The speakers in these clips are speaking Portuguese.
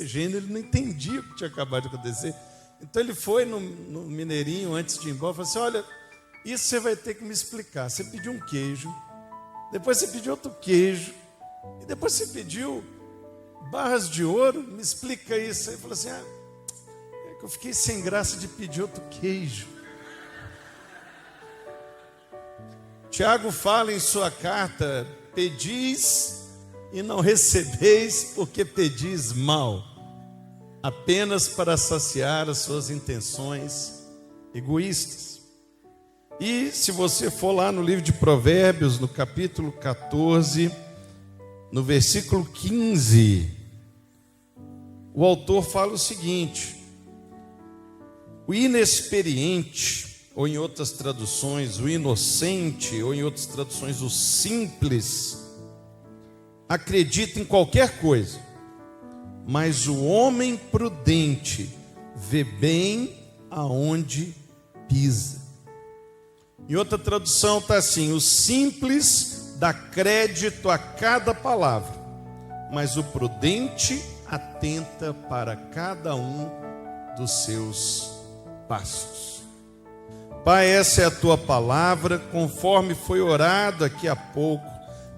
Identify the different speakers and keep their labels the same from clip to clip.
Speaker 1: Ele não entendia o que tinha acabado de acontecer. Então ele foi no Mineirinho antes de ir embora e falou assim: olha, isso você vai ter que me explicar. Você pediu um queijo, depois você pediu outro queijo, e depois você pediu barras de ouro, me explica isso. Aí ele falou assim: é que eu fiquei sem graça de pedir outro queijo. Tiago fala em sua carta: pedis e não recebeis, porque pedis mal, apenas para saciar as suas intenções egoístas. E se você for lá no livro de Provérbios, no capítulo 14, no versículo 15, o autor fala o seguinte: o inexperiente, ou em outras traduções, o inocente, ou em outras traduções, o simples, acredita em qualquer coisa, mas o homem prudente vê bem aonde pisa. Em outra tradução está assim: o simples dá crédito a cada palavra, mas o prudente atenta para cada um dos seus passos. Pai, essa é a tua palavra, conforme foi orado aqui há pouco,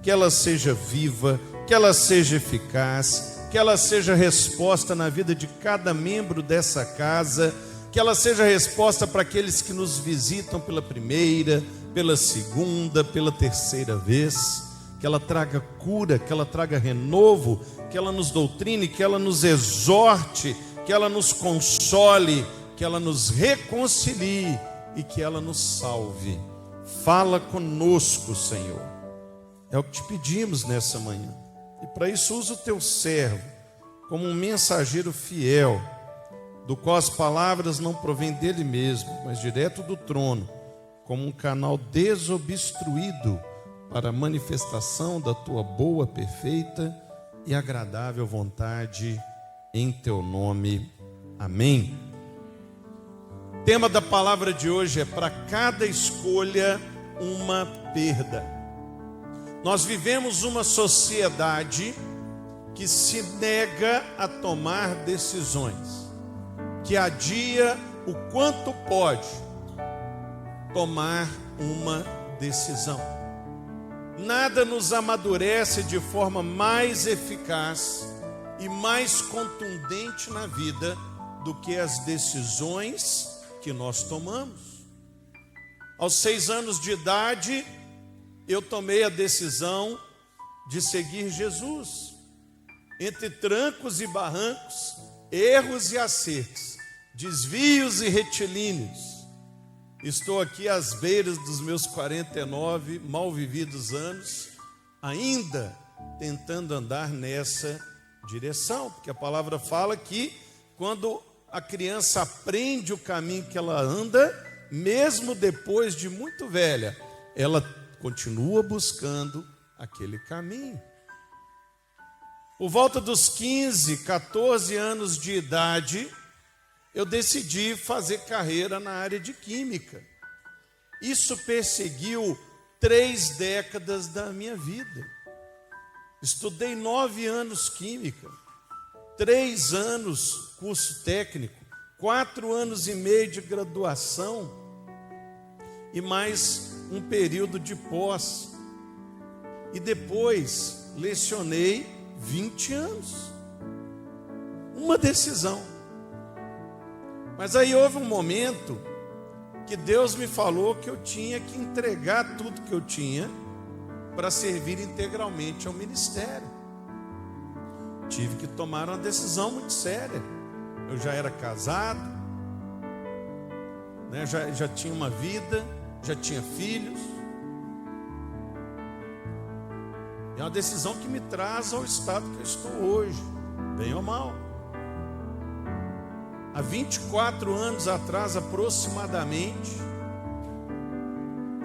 Speaker 1: que ela seja viva, que ela seja eficaz, que ela seja resposta na vida de cada membro dessa casa, que ela seja resposta para aqueles que nos visitam pela primeira, pela segunda, pela terceira vez, que ela traga cura, que ela traga renovo, que ela nos doutrine, que ela nos exorte, que ela nos console, que ela nos reconcilie e que ela nos salve. Fala conosco, Senhor. É o que te pedimos nessa manhã. E para isso usa o teu servo como um mensageiro fiel, do qual as palavras não provêm dele mesmo, mas direto do trono, como um canal desobstruído para a manifestação da tua boa, perfeita e agradável vontade, em teu nome. Amém. O tema da palavra de hoje é: para cada escolha, uma perda. Nós vivemos uma sociedade que se nega a tomar decisões, que adia o quanto pode tomar uma decisão. Nada nos amadurece de forma mais eficaz e mais contundente na vida do que as decisões que nós tomamos. Aos 6 anos de idade, eu tomei a decisão de seguir Jesus. Entre trancos e barrancos, erros e acertos, desvios e retilíneos, estou aqui às beiras dos meus 49 mal vividos anos, ainda tentando andar nessa direção, porque a palavra fala que quando a criança aprende o caminho que ela anda, mesmo depois de muito velha, ela continua buscando aquele caminho. Por volta dos 15, 14 anos de idade, eu decidi fazer carreira na área de química. Isso perseguiu 3 décadas da minha vida. Estudei 9 anos química, 3 anos curso técnico, 4 anos e meio de graduação e mais um período de pós. E depois lecionei 20 anos. Uma decisão. Mas aí houve um momento que Deus me falou que eu tinha que entregar tudo que eu tinha para servir integralmente ao ministério. Tive que tomar uma decisão muito séria. Eu já era casado, né? já tinha uma vida, já tinha filhos. É uma decisão que me traz ao estado que eu estou hoje, bem ou mal. Há 24 anos atrás, aproximadamente,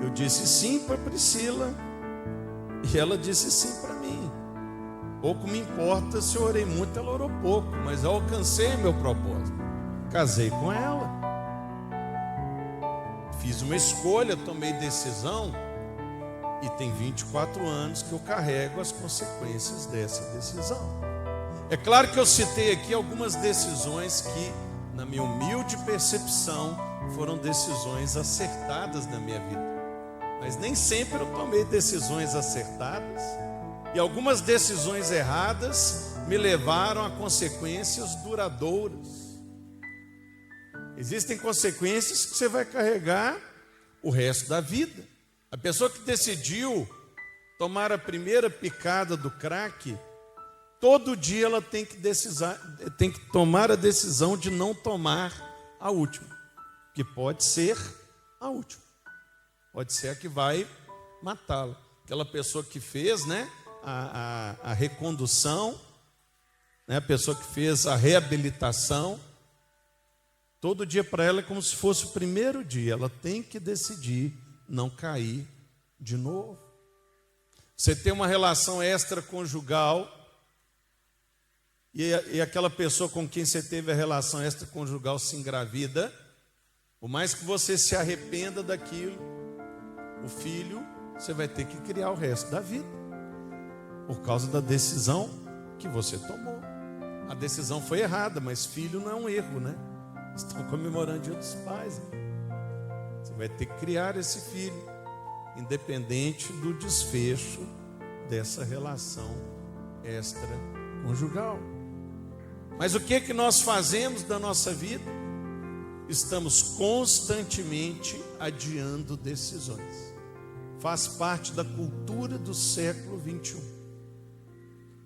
Speaker 1: eu disse sim para Priscila e ela disse sim para mim. Pouco me importa se eu orei muito, ela orou pouco, mas eu alcancei meu propósito. Casei com ela. Fiz uma escolha, tomei decisão e tem 24 anos que eu carrego as consequências dessa decisão. É claro que eu citei aqui algumas decisões que, na minha humilde percepção, foram decisões acertadas na minha vida. Mas nem sempre eu tomei decisões acertadas. E algumas decisões erradas me levaram a consequências duradouras. Existem consequências que você vai carregar o resto da vida. A pessoa que decidiu tomar a primeira picada do crack, todo dia ela tem que tomar a decisão de não tomar a última, que pode ser a última, pode ser a que vai matá-la. Aquela pessoa que fez, né, a recondução, né, a pessoa que fez a reabilitação, todo dia para ela é como se fosse o primeiro dia. Ela tem que decidir não cair de novo. Você tem uma relação extraconjugal e aquela pessoa com quem você teve a relação extraconjugal se engravida, por mais que você se arrependa daquilo, o filho você vai ter que criar o resto da vida, por causa da decisão que você tomou. A decisão foi errada, mas filho não é um erro, né? Estão comemorando o Dia dos Pais. Você vai ter que criar esse filho, independente do desfecho dessa relação extraconjugal. Mas o que nós fazemos da nossa vida? Estamos constantemente adiando decisões. Faz parte da cultura do século 21.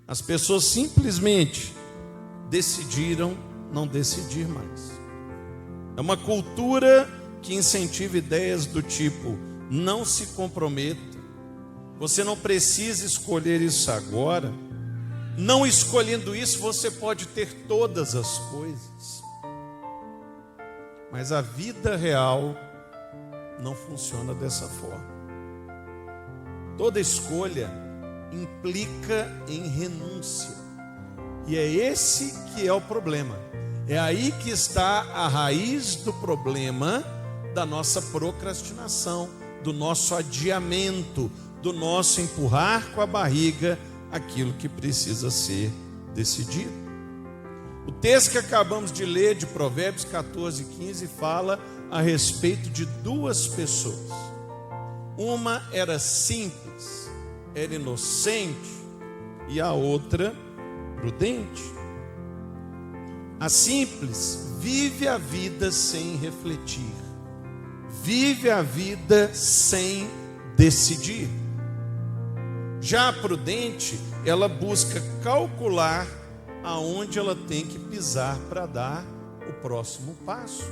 Speaker 1: As pessoas simplesmente decidiram não decidir mais. É uma cultura que incentiva ideias do tipo: não se comprometa, você não precisa escolher isso agora. Não escolhendo isso, você pode ter todas as coisas. Mas a vida real não funciona dessa forma. Toda escolha implica em renúncia. E é esse que é o problema. É aí que está a raiz do problema da nossa procrastinação, do nosso adiamento, do nosso empurrar com a barriga aquilo que precisa ser decidido. O texto que acabamos de ler, de Provérbios 14, 15, fala a respeito de duas pessoas. Uma era simples, era inocente, e a outra prudente. A simples vive a vida sem refletir, vive a vida sem decidir. Já a prudente, ela busca calcular aonde ela tem que pisar para dar o próximo passo.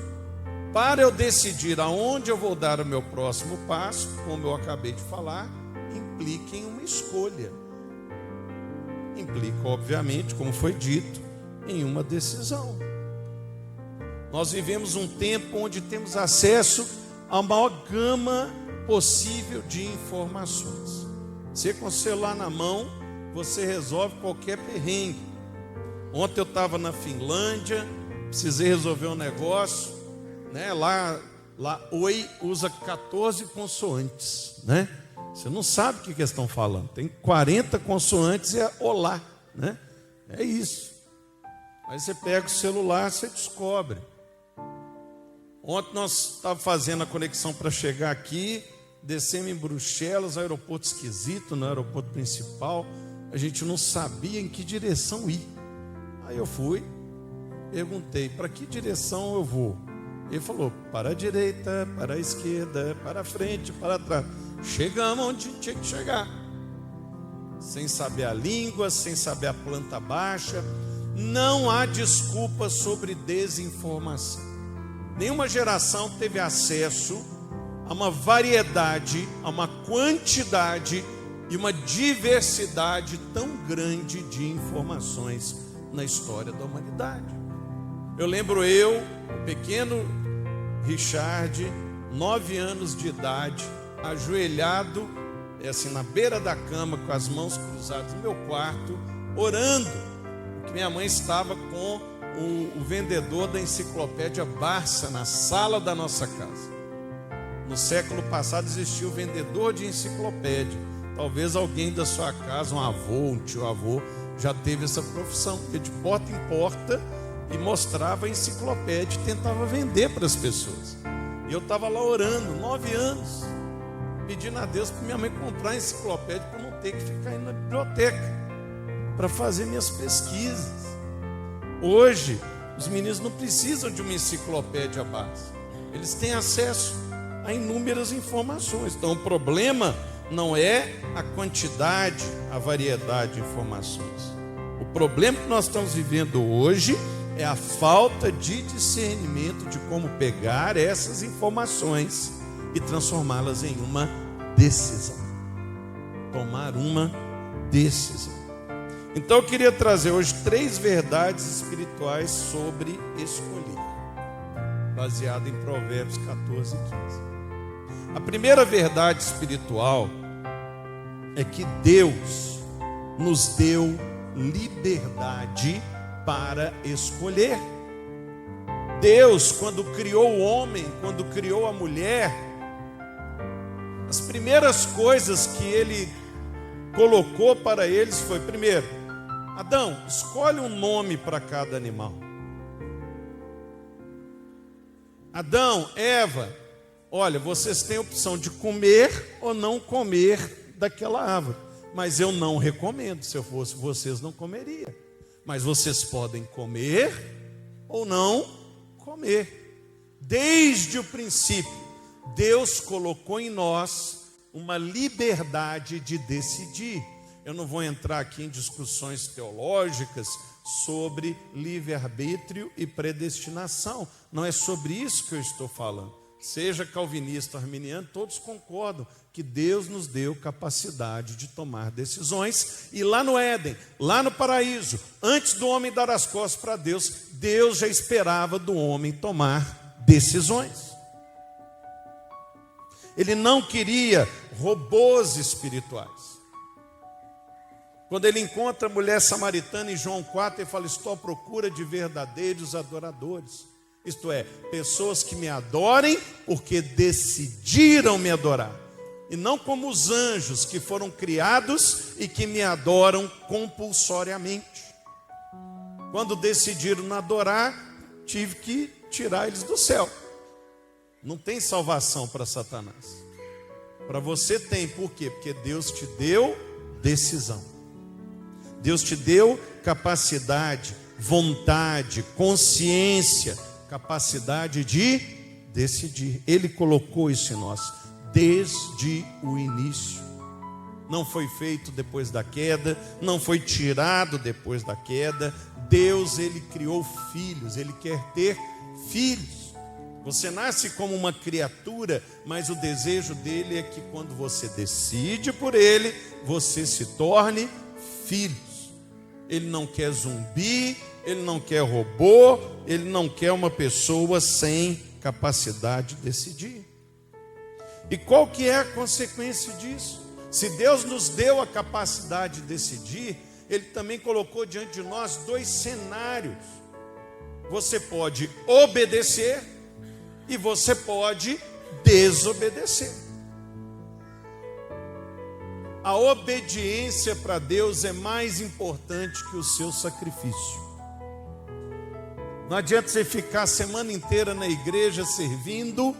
Speaker 1: Para eu decidir aonde eu vou dar o meu próximo passo, como eu acabei de falar, implica em uma escolha. Implica, obviamente, como foi dito, em uma decisão. Nós vivemos um tempo onde temos acesso à maior gama possível de informações. Você com o celular na mão, você resolve qualquer perrengue. Ontem eu estava na Finlândia, precisei resolver um negócio, né? Lá oi usa 14 consoantes, né? Você não sabe o que eles estão falando. Tem 40 consoantes e é olá, né? É isso. Aí você pega o celular, você descobre. Ontem nós estávamos fazendo a conexão para chegar aqui, descemos em Bruxelas, aeroporto esquisito, no aeroporto principal. A gente não sabia em que direção ir. Aí eu fui, perguntei: para que direção eu vou? Ele falou: para a direita, para a esquerda, para a frente, para trás. Chegamos onde tinha que chegar, sem saber a língua, sem saber a planta baixa. Não há desculpa sobre desinformação. Nenhuma geração teve acesso a uma variedade, a uma quantidade e uma diversidade tão grande de informações na história da humanidade. Eu lembro o pequeno Richard, 9 anos de idade, ajoelhado, assim, na beira da cama, com as mãos cruzadas no meu quarto, orando, porque minha mãe estava com o vendedor da enciclopédia Barça na sala da nossa casa. No século passado existia o vendedor de enciclopédia. Talvez alguém da sua casa, um avô, um tio-avô, já teve essa profissão, porque de porta em porta e mostrava a enciclopédia e tentava vender para as pessoas. E eu estava lá orando, 9 anos, pedindo a Deus para minha mãe comprar a enciclopédia para não ter que ficar indo na biblioteca para fazer minhas pesquisas. Hoje, os meninos não precisam de uma enciclopédia básica, eles têm acesso a inúmeras informações. Então, o problema não é a quantidade, a variedade de informações. O problema que nós estamos vivendo hoje é a falta de discernimento de como pegar essas informações e transformá-las em uma decisão. Tomar uma decisão. Então eu queria trazer hoje 3 verdades espirituais sobre escolher, baseado em Provérbios 14 e 15. A primeira verdade espiritual é que Deus nos deu liberdade para escolher. Deus, quando criou o homem, quando criou a mulher, as primeiras coisas que Ele colocou para eles foi: primeiro, Adão, escolhe um nome para cada animal. Adão, Eva, olha, vocês têm a opção de comer ou não comer daquela árvore, mas eu não recomendo. Se eu fosse vocês, não comeria. Mas vocês podem comer ou não comer. Desde o princípio, Deus colocou em nós uma liberdade de decidir. Eu não vou entrar aqui em discussões teológicas sobre livre-arbítrio e predestinação. Não é sobre isso que eu estou falando. Seja calvinista ou arminiano, todos concordam que Deus nos deu capacidade de tomar decisões. E lá no Éden, lá no paraíso, antes do homem dar as costas para Deus, Deus já esperava do homem tomar decisões. Ele não queria robôs espirituais. Quando ele encontra a mulher samaritana em João 4, ele fala: estou à procura de verdadeiros adoradores. Isto é, pessoas que me adorem porque decidiram me adorar. E não como os anjos que foram criados e que me adoram compulsoriamente. Quando decidiram me adorar, tive que tirar eles do céu. Não tem salvação para Satanás. Para você tem, por quê? Porque Deus te deu decisão. Deus te deu capacidade, vontade, consciência, capacidade de decidir. Ele colocou isso em nós desde o início. Não foi feito depois da queda, não foi tirado depois da queda. Deus, Ele criou filhos, Ele quer ter filhos. Você nasce como uma criatura, mas o desejo dele é que quando você decide por ele, você se torne filhos. Ele não quer zumbi, ele não quer robô, ele não quer uma pessoa sem capacidade de decidir. E qual que é a consequência disso? Se Deus nos deu a capacidade de decidir, Ele também colocou diante de nós 2 cenários. Você pode obedecer e você pode desobedecer. A obediência para Deus é mais importante que o seu sacrifício. Não adianta você ficar a semana inteira na igreja servindo,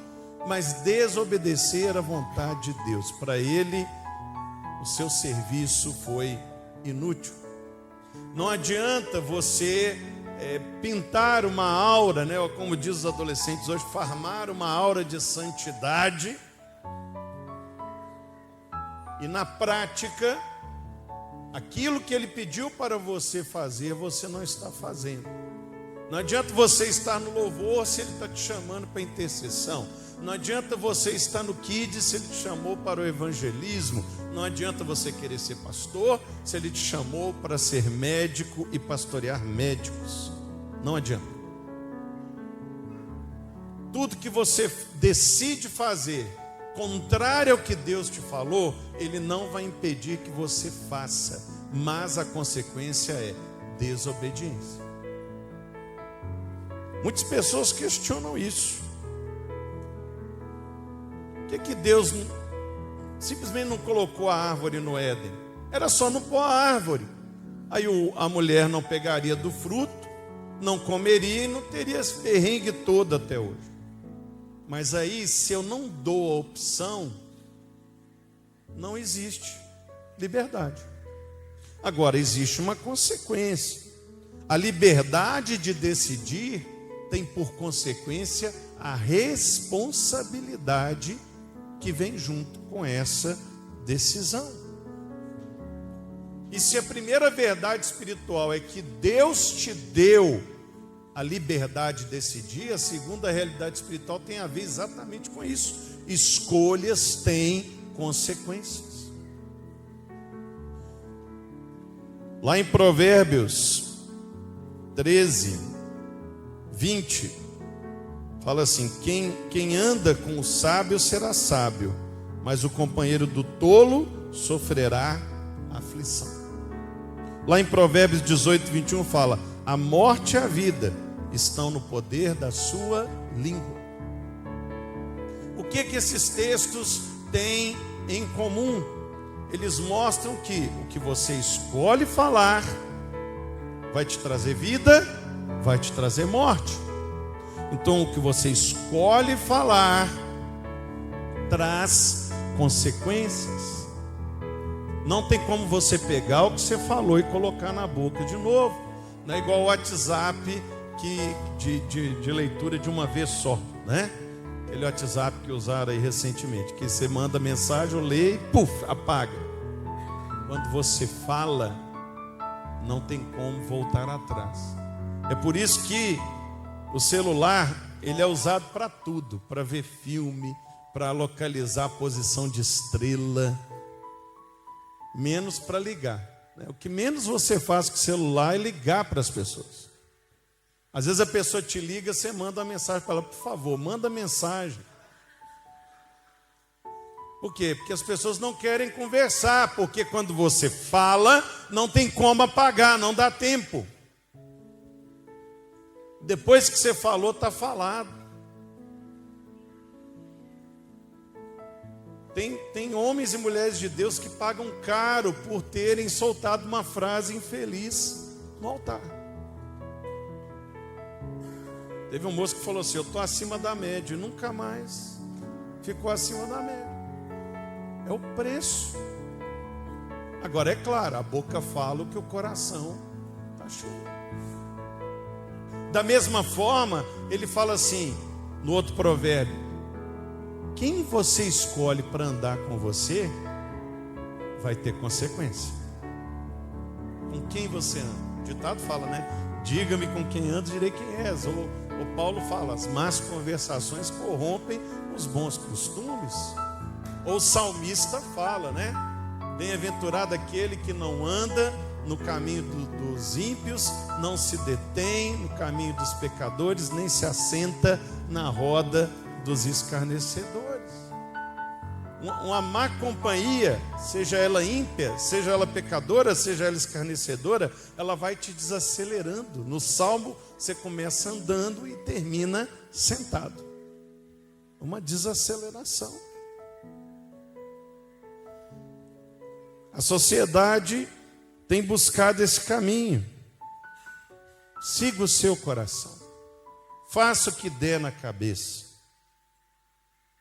Speaker 1: mas desobedecer à vontade de Deus. Para Ele, o seu serviço foi inútil. Não adianta você pintar uma aura, né, ou como diz os adolescentes hoje, farmar uma aura de santidade, e na prática, aquilo que Ele pediu para você fazer, você não está fazendo. Não adianta você estar no louvor se Ele está te chamando para intercessão. Não adianta você estar no Kids se Ele te chamou para o evangelismo. Não adianta você querer ser pastor se Ele te chamou para ser médico e pastorear médicos. Não adianta. Tudo que você decide fazer contrário ao que Deus te falou, Ele não vai impedir que você faça, mas a consequência é desobediência. Muitas pessoas questionam isso. Por que Deus simplesmente não colocou a árvore no Éden? Era só não pôr a árvore. Aí a mulher não pegaria do fruto, não comeria e não teria esse perrengue todo até hoje. Mas aí, se eu não dou a opção, não existe liberdade. Agora, existe uma consequência. A liberdade de decidir tem por consequência a responsabilidade que vem junto com essa decisão. E se a primeira verdade espiritual é que Deus te deu a liberdade de decidir, a segunda realidade espiritual tem a ver exatamente com isso. Escolhas têm consequências. Lá em Provérbios 13, 20, fala assim: quem anda com o sábio será sábio, mas o companheiro do tolo sofrerá aflição. Lá em Provérbios 18, 21 fala: a morte e a vida estão no poder da sua língua. O que esses textos têm em comum? Eles mostram que o que você escolhe falar vai te trazer vida, vai te trazer morte. Então, o que você escolhe falar traz consequências. Não tem como você pegar o que você falou e colocar na boca de novo. Não é igual o WhatsApp de leitura de uma vez só, né? Aquele WhatsApp que usaram aí recentemente, que você manda mensagem, eu leio e puf, apaga. Quando você fala, não tem como voltar atrás. É por isso que o celular, ele é usado para tudo, para ver filme, para localizar a posição de estrela, menos para ligar. O que menos você faz com o celular é ligar para as pessoas. Às vezes a pessoa te liga, você manda uma mensagem para ela: por favor, manda mensagem. Por quê? Porque as pessoas não querem conversar, porque quando você fala, não tem como apagar, não dá tempo. Depois que você falou, está falado. Tem homens e mulheres de Deus que pagam caro por terem soltado uma frase infeliz no altar. Teve um moço que falou assim: eu estou acima da média, e nunca mais ficou acima da média. É o preço. Agora, é claro, a boca fala o que o coração está cheio. Da mesma forma, ele fala assim, no outro provérbio: quem você escolhe para andar com você, vai ter consequência. Com quem você anda? O ditado fala, né? Diga-me com quem ando, direi quem és. Ou Paulo fala: as más conversações corrompem os bons costumes. Ou o salmista fala, né? Bem-aventurado aquele que não anda no caminho dos ímpios, não se detém no caminho dos pecadores, nem se assenta na roda dos escarnecedores. Uma má companhia, seja ela ímpia, seja ela pecadora, seja ela escarnecedora, ela vai te desacelerando. No Salmo, você começa andando e termina sentado. Uma desaceleração. A sociedade tem buscado esse caminho. Siga o seu coração. Faça o que der na cabeça.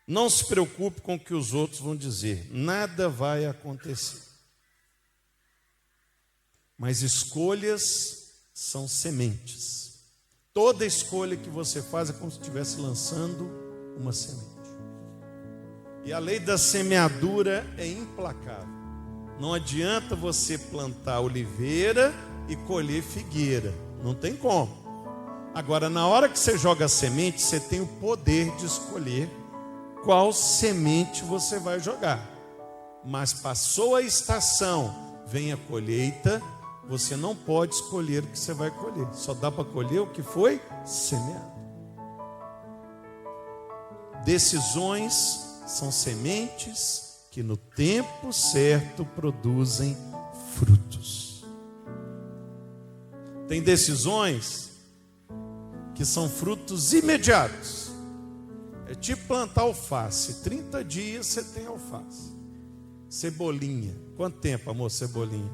Speaker 1: Não se preocupe com o que os outros vão dizer. Nada vai acontecer. Mas escolhas são sementes. Toda escolha que você faz é como se estivesse lançando uma semente. E a lei da semeadura é implacável. Não adianta você plantar oliveira e colher figueira. Não tem como. Agora, na hora que você joga a semente, você tem o poder de escolher qual semente você vai jogar. Mas passou a estação, vem a colheita, você não pode escolher o que você vai colher. Só dá para colher o que foi semeado. Decisões são sementes que no tempo certo produzem frutos. Tem decisões que são frutos imediatos. É tipo plantar alface. 30 dias você tem alface. Cebolinha. Quanto tempo, amor, cebolinha?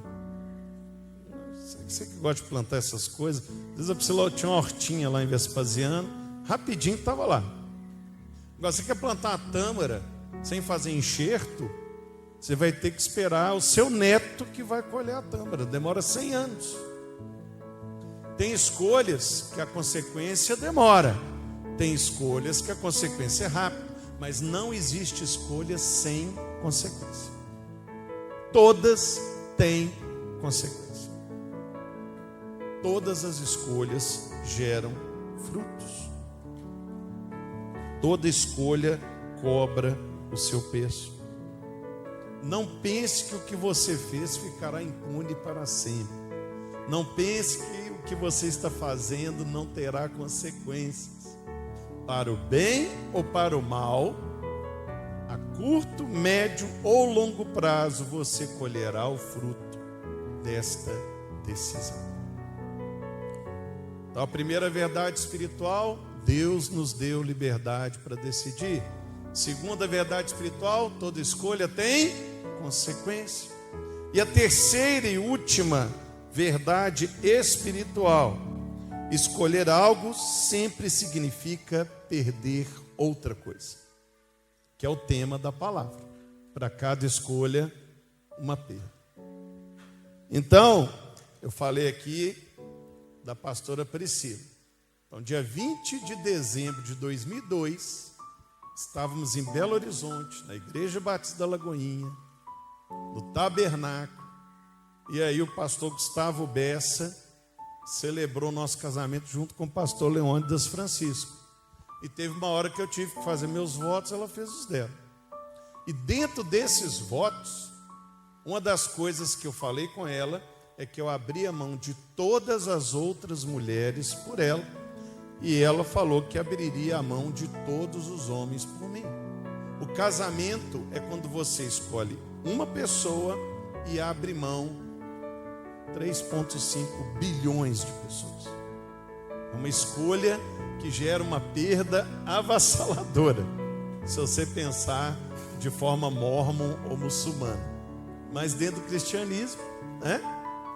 Speaker 1: Você que gosta de plantar essas coisas, às vezes a Priscila tinha uma hortinha lá em Vespasiano, rapidinho estava lá. Agora, você quer plantar uma tâmara sem fazer enxerto, você vai ter que esperar o seu neto que vai colher a tâmara, demora 100 anos. Tem escolhas que a consequência demora, tem escolhas que a consequência é rápida, mas não existe escolha sem consequência. Todas têm consequência. Todas as escolhas geram frutos. Toda escolha cobra o seu preço. Não pense que o que você fez ficará impune para sempre. Não pense que o que você está fazendo não terá consequências. Para o bem ou para o mal, a curto, médio ou longo prazo, você colherá o fruto desta decisão. Então, a primeira verdade espiritual, Deus nos deu liberdade para decidir. Segunda verdade espiritual, toda escolha tem consequência. E a terceira e última verdade espiritual, escolher algo sempre significa perder outra coisa, que é o tema da palavra. Para cada escolha, uma perda. Então, eu falei aqui da pastora Priscila. Então, dia 20 de dezembro de 2002, estávamos em Belo Horizonte, na Igreja Batista da Lagoinha, no tabernáculo, e aí o pastor Gustavo Bessa celebrou nosso casamento junto com o pastor Leônidas Francisco. E teve uma hora que eu tive que fazer meus votos, ela fez os dela. E dentro desses votos, uma das coisas que eu falei com ela é que eu abri a mão de todas as outras mulheres por ela, e ela falou que abriria a mão de todos os homens por mim. O casamento é quando você escolhe uma pessoa e abre mão 3,5 bilhões de pessoas. É uma escolha que gera uma perda avassaladora, se você pensar de forma mórmon ou muçulmana. Mas dentro do cristianismo, né,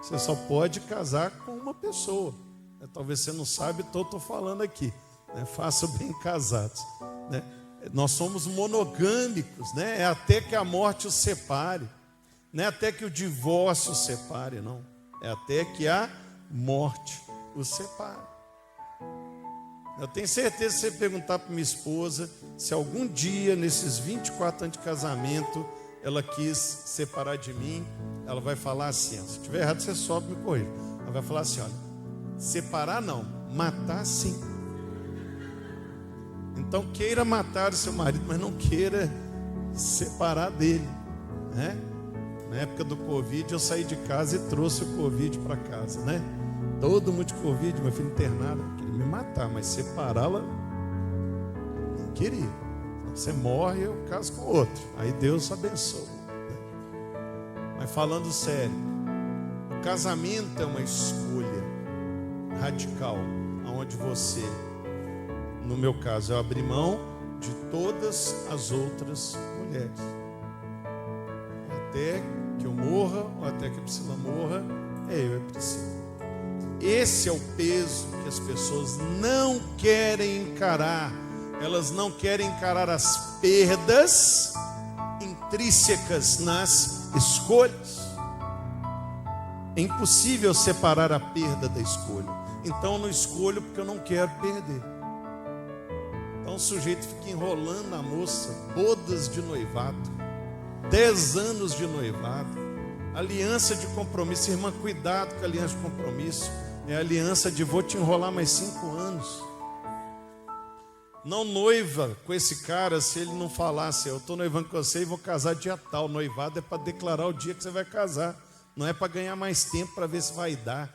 Speaker 1: você só pode casar com uma pessoa. Talvez você não saiba, então estou falando aqui, né? Faça bem casados, né? Nós somos monogâmicos, né? É até que a morte os separe, não é até que o divórcio os separe, não. É até que a morte os separe. Eu tenho certeza, se você perguntar para minha esposa, se algum dia, nesses 24 anos de casamento, ela quis separar de mim, ela vai falar assim, ó, se estiver errado, você sobe e me corrige. Ela vai falar assim, olha, separar não, matar sim. Então queira matar o seu marido, mas não queira separar dele, né? Na época do Covid, eu saí de casa e trouxe o Covid para casa, né? Todo mundo de Covid, meu filho internado, queria me matar, mas separá-la não queria. Você morre, eu caso com outro. Aí Deus abençoa, né? Mas falando sério, o casamento é uma escolha radical, onde você, no meu caso, eu abri mão de todas as outras mulheres. Até que eu morra, ou até que a Priscila morra, é eu e a Priscila. Esse é o peso que as pessoas não querem encarar. Elas não querem encarar as perdas intrínsecas nas escolhas. É impossível separar a perda da escolha. Então eu não escolho porque eu não quero perder. Então o sujeito fica enrolando a moça, bodas de noivado, 10 anos de noivado, aliança de compromisso. Irmã, cuidado com a aliança de compromisso. É a aliança de vou te enrolar mais 5 anos. Não noiva com esse cara se ele não falasse, eu estou noivando com você e vou casar dia tal. Noivado é para declarar o dia que você vai casar. Não é para ganhar mais tempo para ver se vai dar,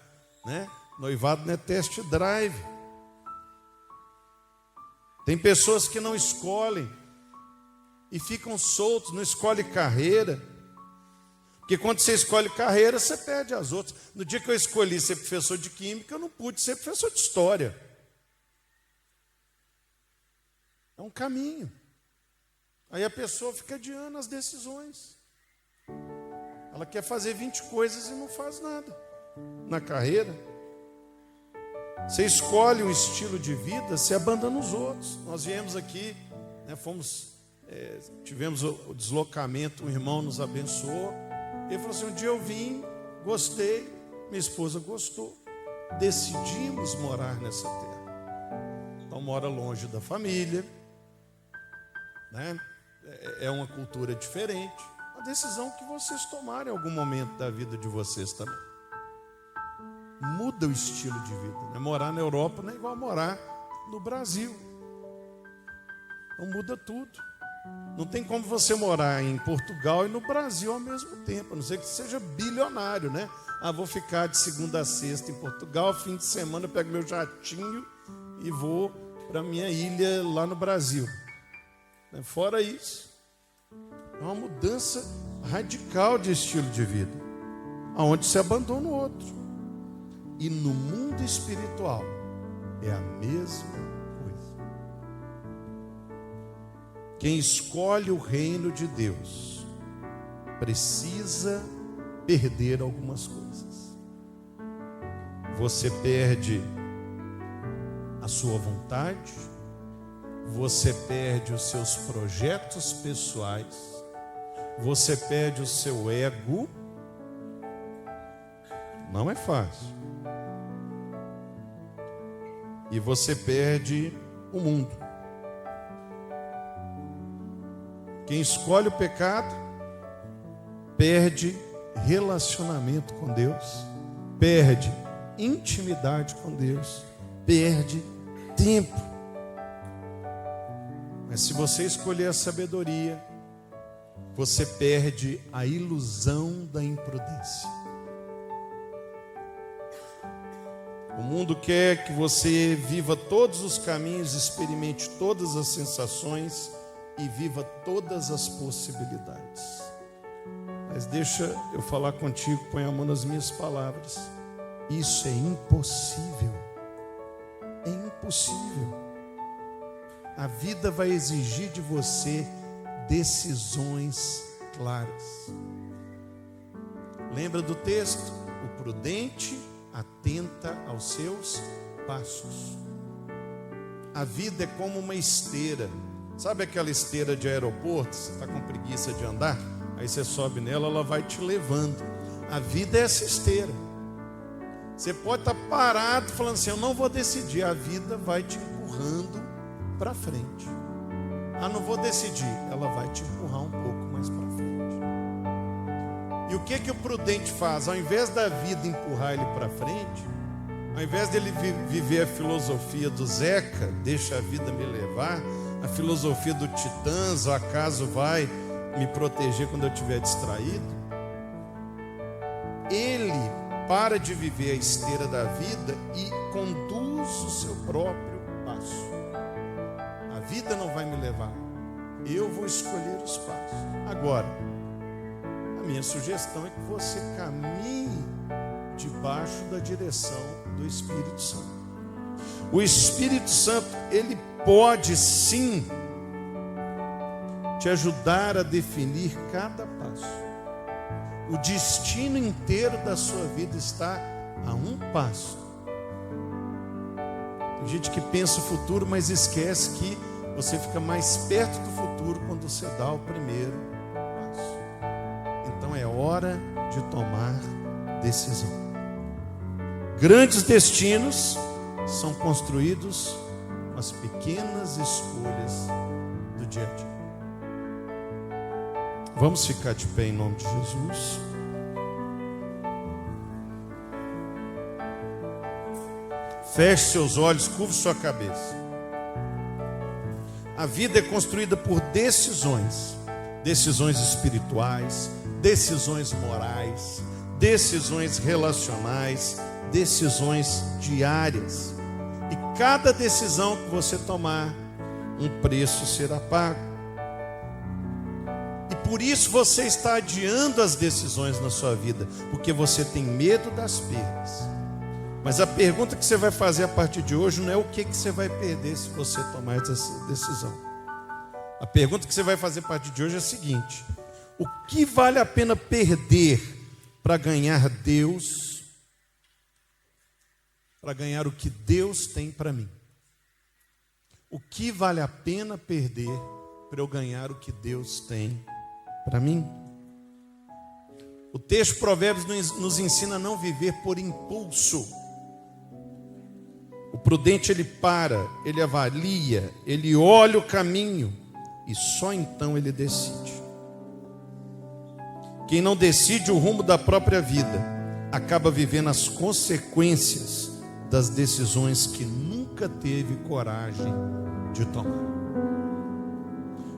Speaker 1: né? Noivado não é test drive. Tem pessoas que não escolhem e ficam soltos, não escolhem carreira. Porque quando você escolhe carreira, você perde as outras. No dia que eu escolhi ser professor de química, eu não pude ser professor de história. É um caminho. Aí a pessoa fica adiando as decisões. Ela quer fazer 20 coisas e não faz nada. na carreira. Você escolhe um estilo de vida, você abandona os outros. Nós viemos aqui, né, tivemos o deslocamento, um irmão nos abençoou. Ele falou assim: um dia eu vim, gostei, minha esposa gostou, decidimos morar nessa terra. Então mora longe da família, né? É uma cultura diferente. Uma decisão que vocês tomaram em algum momento da vida de vocês também. Muda o estilo de vida, né? Morar na Europa não é igual a morar no Brasil. Então muda tudo. Não tem como você morar em Portugal e no Brasil ao mesmo tempo, a não ser que seja bilionário, né? Vou ficar de segunda a sexta em Portugal, fim de semana eu pego meu jatinho e vou para minha ilha lá no Brasil. Fora isso, é uma mudança radical de estilo de vida, aonde se abandona o outro. E no mundo espiritual é a mesma coisa. Quem escolhe o reino de Deus precisa perder algumas coisas. Você perde a sua vontade, você perde os seus projetos pessoais, você perde o seu ego. Não é fácil. E você perde o mundo. Quem escolhe o pecado perde relacionamento com Deus, perde intimidade com Deus, perde tempo. Mas se você escolher a sabedoria, você perde a ilusão da imprudência. O mundo quer que você viva todos os caminhos, experimente todas as sensações e viva todas as possibilidades. Mas deixa eu falar contigo, põe a mão nas minhas palavras. Isso é impossível. É impossível. A vida vai exigir de você decisões claras. Lembra do texto? O prudente atenta aos seus passos. A vida é como uma esteira. Sabe aquela esteira de aeroporto? Você está com preguiça de andar? Aí você sobe nela, ela vai te levando. A vida é essa esteira. Você pode estar parado falando assim: eu não vou decidir. A vida vai te empurrando para frente. Não vou decidir. Ela vai te empurrar um pouco mais para frente. E o que o prudente faz? Ao invés da vida empurrar ele para frente, ao invés dele viver a filosofia do Zeca, deixa a vida me levar, a filosofia do Titãs, o acaso vai me proteger quando eu estiver distraído, ele para de viver a esteira da vida e conduz o seu próprio passo. A vida não vai me levar, eu vou escolher os passos. Agora, a minha sugestão é que você caminhe debaixo da direção do Espírito Santo. O Espírito Santo, ele pode sim te ajudar a definir cada passo. O destino inteiro da sua vida está a um passo. Tem gente que pensa o futuro, mas esquece que você fica mais perto do futuro quando você dá o primeiro passo. Então é hora de tomar decisão. Grandes destinos são construídos com as pequenas escolhas do dia a dia. Vamos ficar de pé em nome de Jesus. Feche seus olhos, curve sua cabeça. A vida é construída por decisões. Decisões espirituais, decisões morais, decisões relacionais, decisões diárias. E cada decisão que você tomar, um preço será pago. Por isso você está adiando as decisões na sua vida, porque você tem medo das perdas. Mas a pergunta que você vai fazer a partir de hoje não é o que você vai perder se você tomar essa decisão. A pergunta que você vai fazer a partir de hoje é a seguinte: o que vale a pena perder para ganhar Deus para ganhar o que Deus tem para mim? O que vale a pena perder para eu ganhar o que Deus tem para mim? O texto de Provérbios nos ensina a não viver por impulso. O prudente, ele para, ele avalia, ele olha o caminho e só então ele decide. Quem não decide o rumo da própria vida acaba vivendo as consequências das decisões que nunca teve coragem de tomar.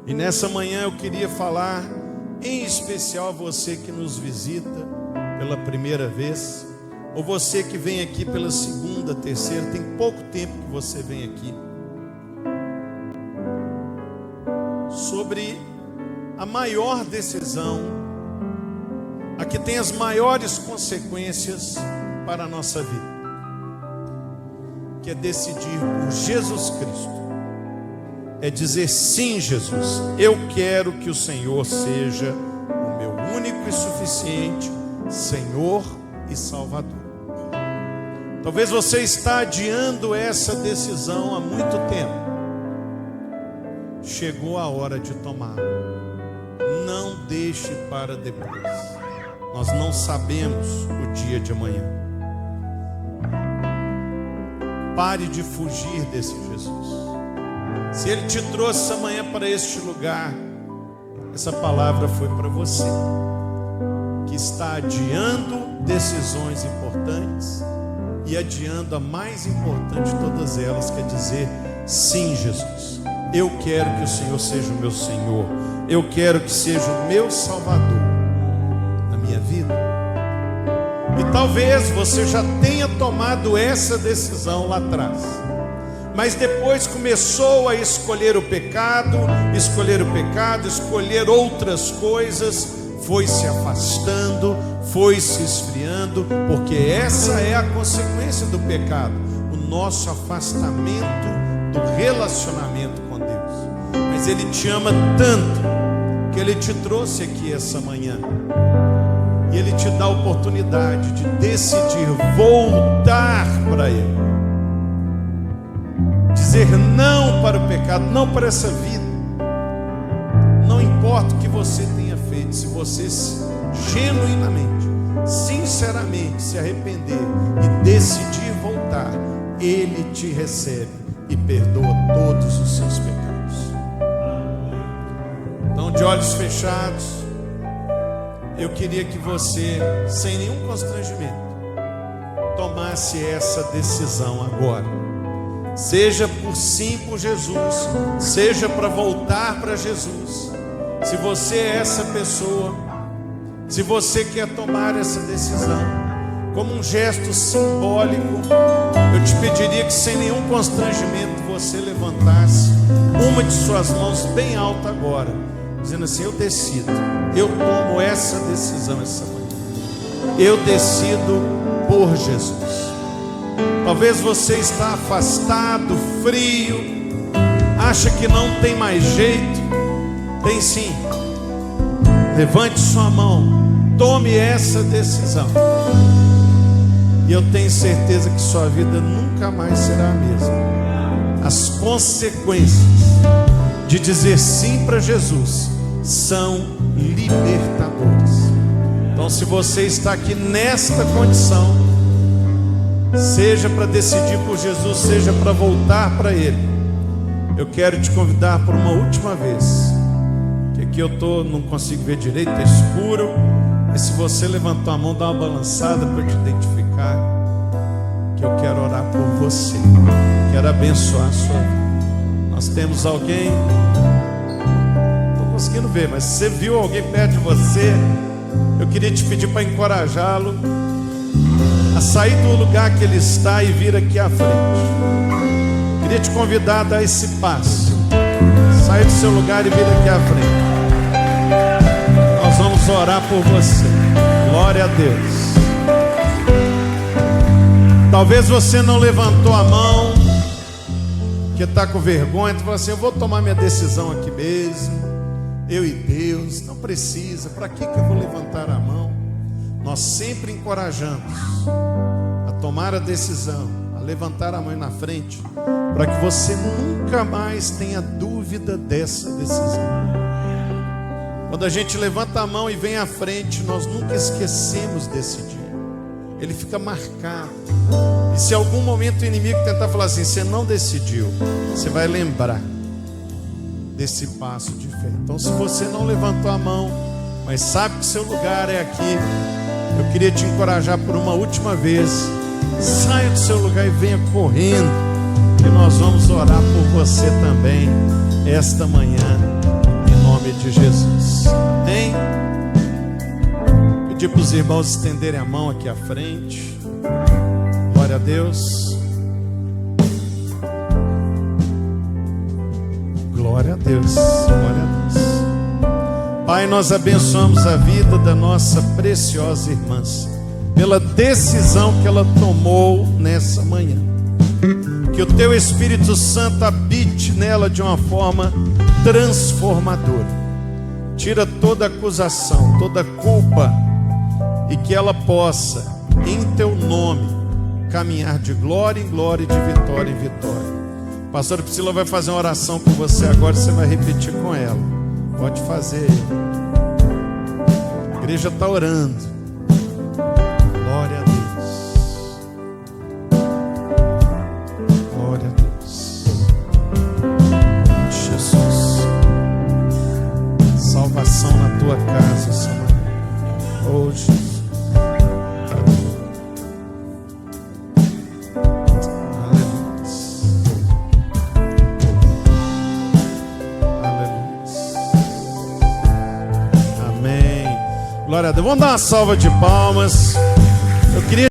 Speaker 1: E nessa manhã eu queria falar em especial a você que nos visita pela primeira vez, ou você que vem aqui pela segunda, terceira, tem pouco tempo que você vem aqui, sobre a maior decisão, a que tem as maiores consequências para a nossa vida, que é decidir por Jesus Cristo. É dizer sim, Jesus, eu quero que o Senhor seja o meu único e suficiente Senhor e Salvador. Talvez você está adiando essa decisão há muito tempo. Chegou a hora de tomar. Não deixe para depois. Nós não sabemos o dia de amanhã. Pare de fugir desse Jesus. Se Ele te trouxe essa manhã para este lugar, essa palavra foi para você, que está adiando decisões importantes e adiando a mais importante de todas elas, que é dizer sim, Jesus, eu quero que o Senhor seja o meu Senhor, eu quero que seja o meu Salvador na minha vida. E talvez você já tenha tomado essa decisão lá atrás, mas depois começou a escolher o pecado, escolher outras coisas, foi se afastando, foi se esfriando, porque essa é a consequência do pecado, o nosso afastamento do relacionamento com Deus. Mas Ele te ama tanto, que Ele te trouxe aqui essa manhã, e Ele te dá a oportunidade de decidir voltar para Ele. Dizer não para o pecado, não para essa vida. Não importa o que você tenha feito, se você genuinamente, sinceramente se arrepender e decidir voltar, Ele te recebe e perdoa todos os seus pecados. Então, de olhos fechados, eu queria que você, sem nenhum constrangimento, tomasse essa decisão agora. Seja por sim por Jesus, seja para voltar para Jesus. Se você é essa pessoa, se você quer tomar essa decisão, como um gesto simbólico, eu te pediria que sem nenhum constrangimento você levantasse uma de suas mãos bem alta agora, dizendo assim: eu decido, eu tomo essa decisão essa manhã, eu decido por Jesus. Talvez você está afastado, frio, acha que não tem mais jeito. Tem sim. Levante sua mão, tome essa decisão, e eu tenho certeza que sua vida nunca mais será a mesma. As consequências de dizer sim para Jesus são libertadoras. Então, se você está aqui nesta condição, seja para decidir por Jesus, seja para voltar para Ele, eu quero te convidar por uma última vez, que aqui eu não consigo ver direito, é escuro, mas se você levantou a mão, dá uma balançada para eu te identificar, que eu quero orar por você, quero abençoar a sua vida. Nós temos alguém, não estou conseguindo ver, mas se você viu alguém perto de você, eu queria te pedir para encorajá-lo a sair do lugar que ele está e vir aqui à frente. Queria te convidar a dar esse passo, sair do seu lugar e vir aqui à frente. Nós vamos orar por você. Glória a Deus. Talvez você não levantou a mão, que está com vergonha, tu fala assim: eu vou tomar minha decisão aqui mesmo, eu e Deus, não precisa, para que eu vou levantar a mão? Nós sempre encorajamos a tomar a decisão, a levantar a mão na frente, para que você nunca mais tenha dúvida dessa decisão. Quando a gente levanta a mão e vem à frente, nós nunca esquecemos desse dia. Ele fica marcado. E se algum momento o inimigo tentar falar assim, você não decidiu, você vai lembrar desse passo de fé. Então, se você não levantou a mão, mas sabe que seu lugar é aqui, eu queria te encorajar por uma última vez. Saia do seu lugar e venha correndo, e nós vamos orar por você também esta manhã, em nome de Jesus. Amém? Pedir para os irmãos estenderem a mão aqui à frente. Glória a Deus. Glória a Deus. Glória a Deus. Pai, nós abençoamos a vida da nossa preciosa irmã, pela decisão que ela tomou nessa manhã. Que o teu Espírito Santo habite nela de uma forma transformadora. Tira toda acusação, toda culpa, e que ela possa, em teu nome, caminhar de glória em glória e de vitória em vitória. A pastora Priscila vai fazer uma oração com você agora, você vai repetir com ela. Pode fazer. A igreja está orando. Glória a Deus. Glória a Deus. Jesus. Salvação na tua casa, Senhor. Oh, Jesus. Glória a Deus. Vamos dar uma salva de palmas. Eu queria